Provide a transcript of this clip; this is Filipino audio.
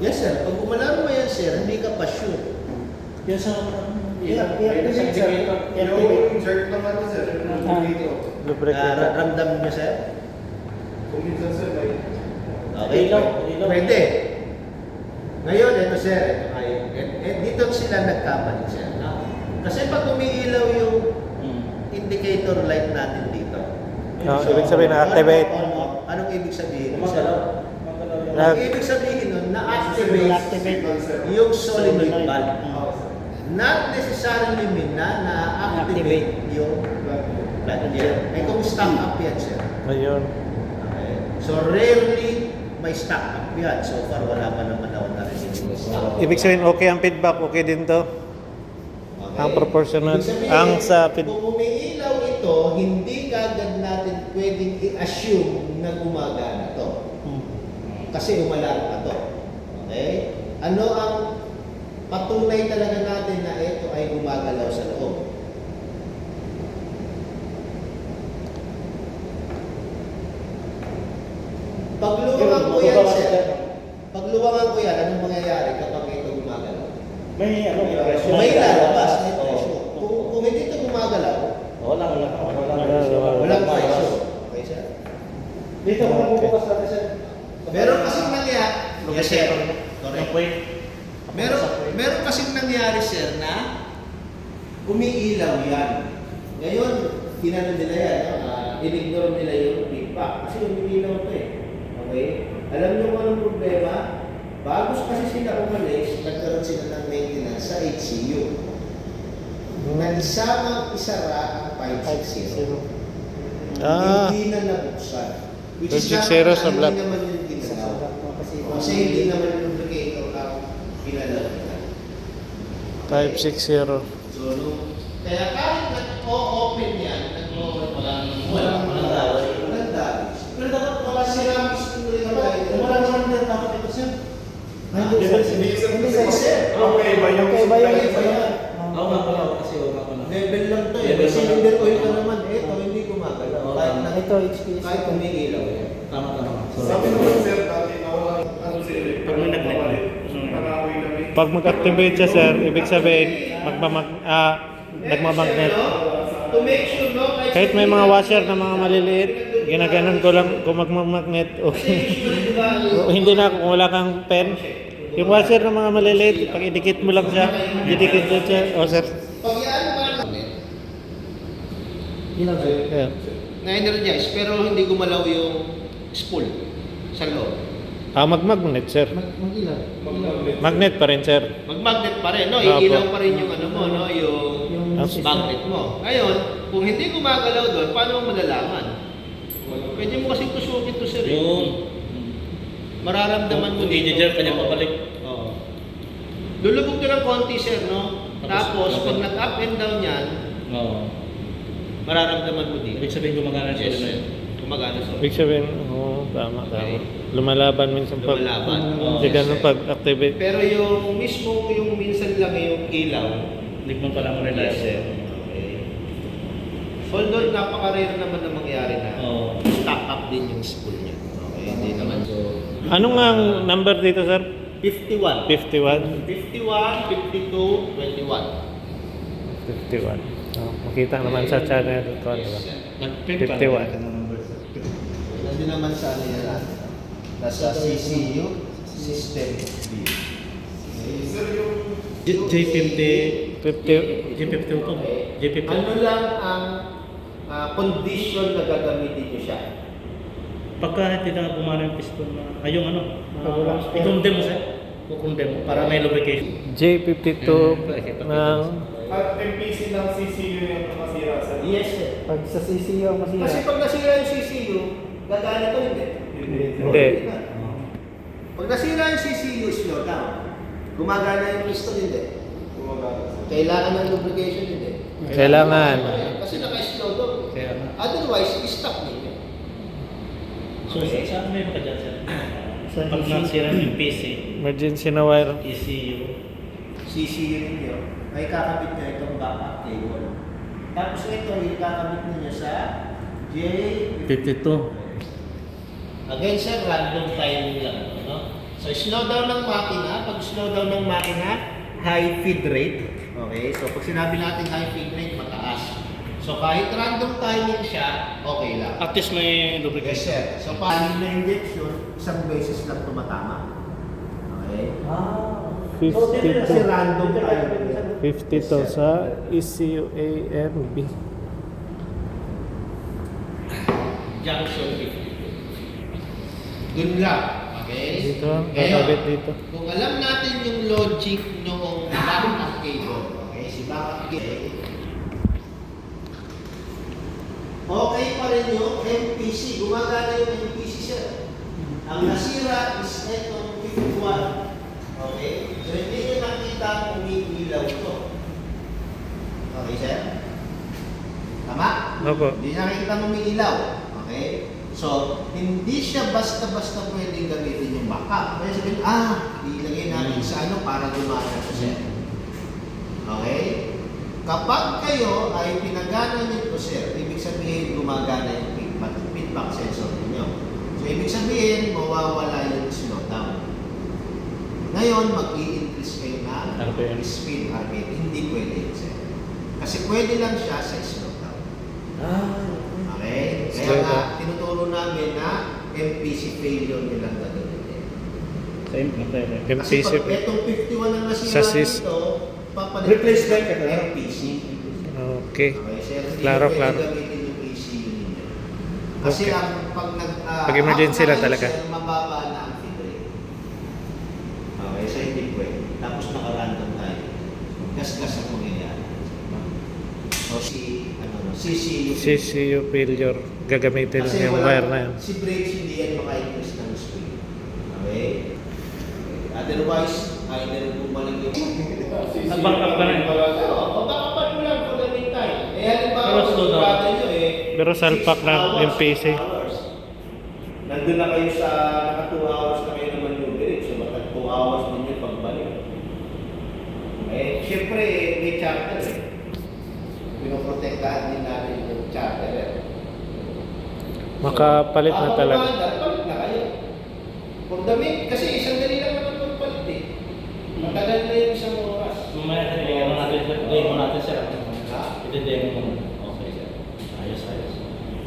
Yes sir, pag umalaro mo yan sir, hindi ka pa sure. Yan sa I-activate sir. Yung jerk naman na sir. Dito. Ramdam niyo sir? Kung minsan sir, may Okay, pwede. Ngayon, ito sir, dito sila nagkamali sir. Kasi pag umiilaw yung indicator light natin dito. Ibig sabihin na-activate. Anong ibig sabihin? Magalaw. Ang ibig sabihin nun, na-activate yung solenoid valve. Not necessarily mean na-activate yung plug yan. Kung stock up yan sir. Ayun. Okay. So rarely may stock up yan. So far wala pa naman ako narinig. Ibig sabihin, okay ang feedback, okay din to. Okay. Ang proportional. Ibig sabihin, Ang sa feedback. kung umiilaw ito, hindi kagad natin pwedeng i-assume na gumagana to. Kasi umalaro pa to. Okay? Ano ang patunay talaga natin na ito ay gumagalaw sa loob? Pagluwangan ko yan, sir. Pagluwangan ko yan, anong mangyayari kapag ito gumagalaw? May presyo. May lalabas, may presyo. Kung hindi ito gumagalaw, Walang walang presyo. Okay, sir? Dito kung bubukas natin sir. Meron kasing nangyari, yes, sir. Correct. Meron kasing nangyari, sir, na umiilaw yan. Ngayon, tinano nila yan, in-ignore nila yung feedback. Kasi umiilaw ito eh. Okay? Alam niyo kung anong problema? Bago kasi sila umalis, nagkaroon sila ng maintenance sa HCU. Na isamang isara ang 560. Hindi na nabuksan. Which is 560 sa black. hindi naman yung ginagawa. Kasi hindi naman yung lubricator ang pinalagyan. 560. So, kaya kahit nag-o-open yan, walang damage. Pero dapat wala silang Wala naman din dapat ito sir. hindi sir. Okay ba yung Oo nga pala kasi wala pa na. level lang to eh. May cylinder oil ka naman. Ito, hindi gumagalaw. Kahit umiilaw yan. Tama. Sabi naman sir, dati nawala ano sir. Pag may nag-net. Narawi kami. Pag mag-activate siya, sir, ibig sabihin, nagmamagnet. To make sure, no? Kahit may mga washer na mga maliliit, ginaganon ko lang kung magmamagnet. O hindi na kung wala kang pen. Yung washer na mga maliliit, pag idikit mo lang siya, didikit mo siya. O sir. Pag yan ba Yeah. na-energize, pero hindi gumalaw yung spool sa loob. Magmagnet, sir. Magnet pa rin, sir. Mag-magnet pa rin, no? Opo. Iilaw pa rin yung ano mo, no? Yung magnet mo. Ngayon, kung hindi gumagalaw doon, paano mo malalaman? Pwede mo kasi tusukin to, sir. Mararamdaman mo dito. I-jerk kanya papalik. Oo. Lulubog ka ng konti, sir, no? Tapos, pag nag-up and down yan, Oo. mararamdaman mo dito. Ibig sabihin gumagana siya na yun. Gumagana sa Ibig sabihin, tama. Lumalaban minsan pag, Lumalaban. hindi ganun pag-activate. Pero yung mismo, yung minsan lang yung ilaw, Hindi mo pala ma-realize. sir. Okay. Although, napaka-rare naman na mangyari na Oo. stock up din yung spool niya. Okay, hindi naman so... Ano nga ang number dito, sir? 51. 51? 51, 52, 21. 51. Makita naman sa channel ko, di ba? 51. Nandun naman sa ano yan lang. Nasa CCU, System B. Sir, yung J50. 50. J50 to. J50. Ano lang ang condition na gagamitin niyo siya? Pagka hindi na gumana yung piston na, yung ano, i-condemn mo sir. Kukondem mo para may lubrication. J52 ng at MPC ng CCU yung masira sir. Yes, sir. Pag sa CCU ang masira. Kasi pag nasira yung CCU, gagana to hindi. Hindi. Pag nasira yung CCU, slow down. Gumagana yung piston hindi. Gumagana sir. Kailangan ng lubrication hindi. kailangan. Kasi naka-slow down. Kaya nga. Otherwise, stop ninyo. So, saan may ka dyan sir? Sa Pag ECU. nasira yung PC, Emergency na wire. ECU, CCU ninyo, ay kakabit nyo itong backup cable. Tapos ito, ikakabit ninyo sa J... 52. Again, sir, random timing lang. No? So, slow down ng makina. Pag slow down ng makina, high feed rate. Okay? So, pag sinabi natin high feed rate, mataas. So, kahit random timing siya, okay lang. At least may Yes, lubrication. sir. So, paano na injection, isang beses lang tumatama. Okay? So, dito na si random timing. 50 to sa ECUAMB. Junction 50. Dun lang. Okay? Dito, Ngayon, kakabit dito. kung alam natin yung logic noong backup cable, okay, si backup cable, okay pa rin yung MPC. Gumagana yung MPC sir. Ang nasira is etong 51. Okay? So, hindi nyo nakita kung umiilaw ito. Okay, sir? Tama? Opo. Hindi nakikita mo umiilaw. Okay? So, hindi siya basta-basta pwedeng gamitin yung backup. Kaya sabihin, ilagay natin sa ano para gumana ito, sir. Okay? Kapag kayo ay pinagana nito, sir, ibig sabihin gumagana yung feedback sensor ninyo. So, ibig sabihin, mawawala yung slowdown. Ngayon, mag-i-increase kayo na RPM. speed RPM. Hindi pwede yun, sir. Kasi pwede lang siya sa slowdown. Okay? Kaya Slow nga, down. tinuturo namin na MPC failure nilang gagawin. Same na pwede. Kasi MPC. pag itong 51 ang nasira Chassis. dito, papalit Replacement ka na? MPC. Okay. Okay, sir. Hindi Klaro, pwede klaro. gamitin yung ECU ninyo. Kasi Okay. ang Pag emergency lang after talaga. sir, mababa na ang feed rate. Okay, so hindi pwede. Tapos naka-random tayo. Gas-gas ang mangyayari. So CCU. CCU failure. Gagamitin Kasi yung wala- wire na yan. Si brakes hindi yan maka-increase ng speed. Okay? Otherwise, either bumalik yung... Nag-backup ka na eh. Oo, backupan mo lang for the meantime. Eh, halimbawa, Pero slow down. sigurado nyo Pero salpak 6 ng hours, MPC. 6 hours. Nandun na kayo sa, naka 2 hours na kayo naman yung direct. So, baka 2 hours din yung pagbalik. Eh, syempre, may charter eh. Pinoprotektahan din natin yung charter eh. Makapalit na talaga. Palit na kayo. For the mean, kasi isang dali lang naman magpalit eh. Matagal na yung isang oras. Mamaya, i-demo natin sir. Ha? I-demo mo.